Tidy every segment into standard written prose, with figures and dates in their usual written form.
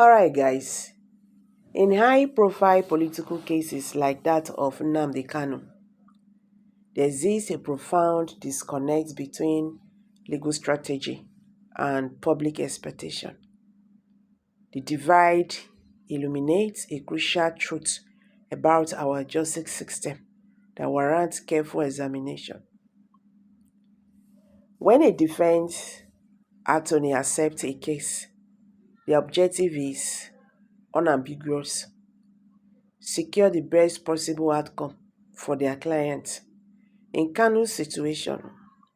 Alright, guys. In high profile political cases like that of Nnamdi Kanu, there exists a profound disconnect between legal strategy and public expectation. The divide illuminates a crucial truth about our justice system that warrants careful examination. When a defense attorney accepts a case, the objective is unambiguous: secure the best possible outcome for their client. In Kanu's situation,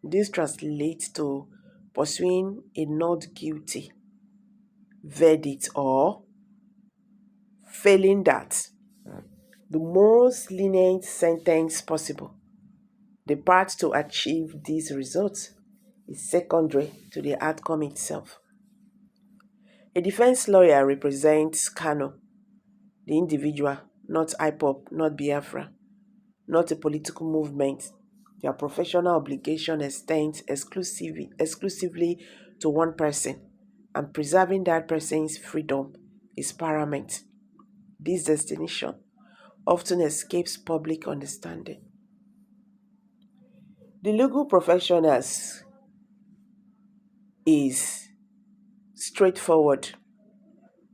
this translates to pursuing a not guilty verdict or, failing that, the most lenient sentence possible. The path to achieve these results is secondary to the outcome itself. A defense lawyer represents Kanu, the individual, not IPOP, not Biafra, not a political movement. Their professional obligation extends exclusively to one person, and preserving that person's freedom is paramount. This destination often escapes public understanding. The legal professionals is straightforward.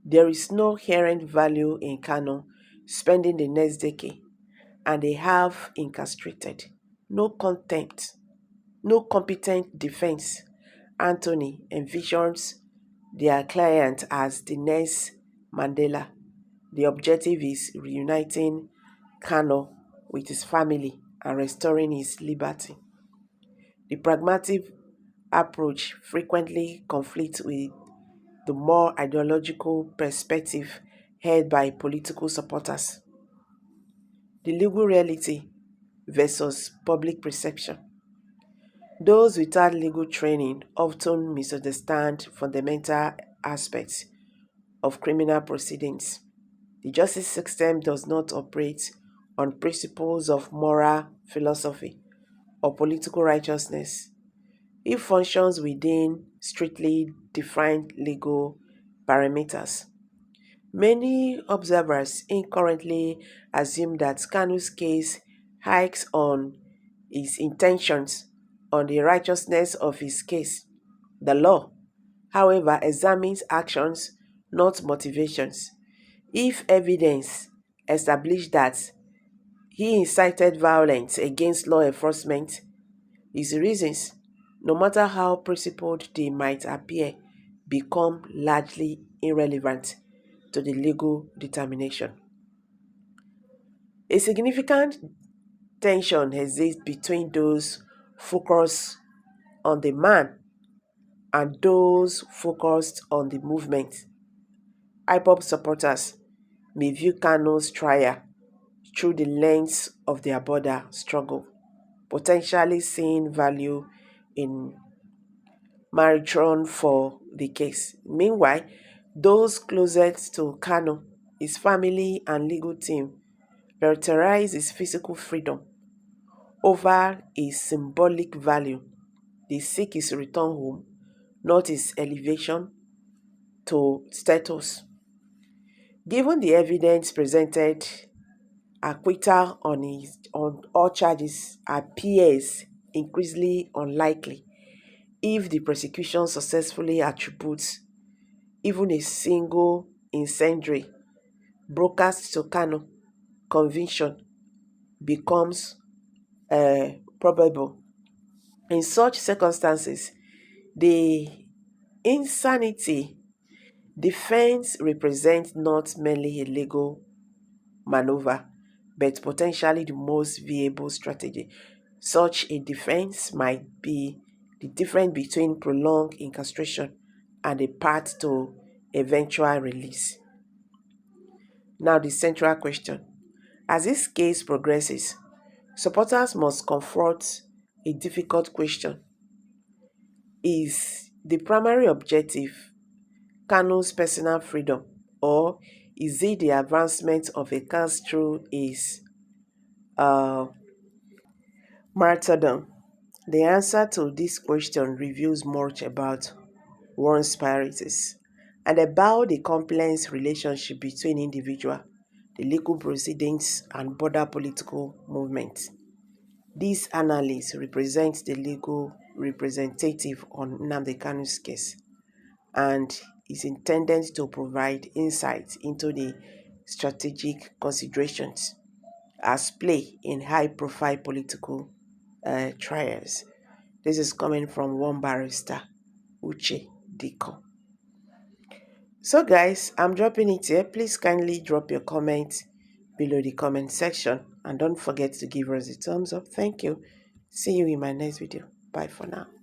There is no inherent value in Kanu spending the next decade, and they have incastrated. No contempt, no competent defense. Anthony envisions their client as the next Mandela. The objective is reuniting Kanu with his family and restoring his liberty. The pragmatic approach frequently conflicts with the more ideological perspective held by political supporters. The legal reality versus public perception. Those without legal training often misunderstand fundamental aspects of criminal proceedings. The justice system does not operate on principles of moral philosophy or political righteousness. It functions within strictly defined legal parameters. Many observers incorrectly assume that Kanu's case hikes on his intentions, on the righteousness of his case. The law, however, examines actions, not motivations. If evidence established that he incited violence against law enforcement, his reasons, no matter how principled they might appear, become largely irrelevant to the legal determination. A significant tension exists between those focused on the man and those focused on the movement. IPOP supporters may view Kanu's trial through the lens of their border struggle, potentially seeing value in marathon for the case. Meanwhile, those closest to Kanu, his family and legal team, prioritize his physical freedom over his symbolic value. They seek his return home, not his elevation to status. Given the evidence presented, acquittal on all charges appears increasingly unlikely if the prosecution successfully attributes even a single incendiary broadcast to Kanu. Conviction becomes probable. In such circumstances, the insanity defense represents not merely a legal maneuver, but potentially the most viable strategy. Such a defense might be the difference between prolonged incarceration and a path to eventual release. Now, the central question. As this case progresses, supporters must confront a difficult question. Is the primary objective Kanu's personal freedom, or is it the advancement of a cause through his martyrdom? The answer to this question reveals much about one's priorities and about the complex relationship between individual, the legal proceedings, and border political movements. This analyst represents the legal representative on Nnamdi Kanu's case and is intended to provide insight into the strategic considerations as play in high-profile political trials. This is coming from one barrister, Uche Diko. So guys, I'm dropping it here. Please kindly drop your comments below the comment section and don't forget to give us a thumbs up. Thank you. See you in my next video. Bye for now.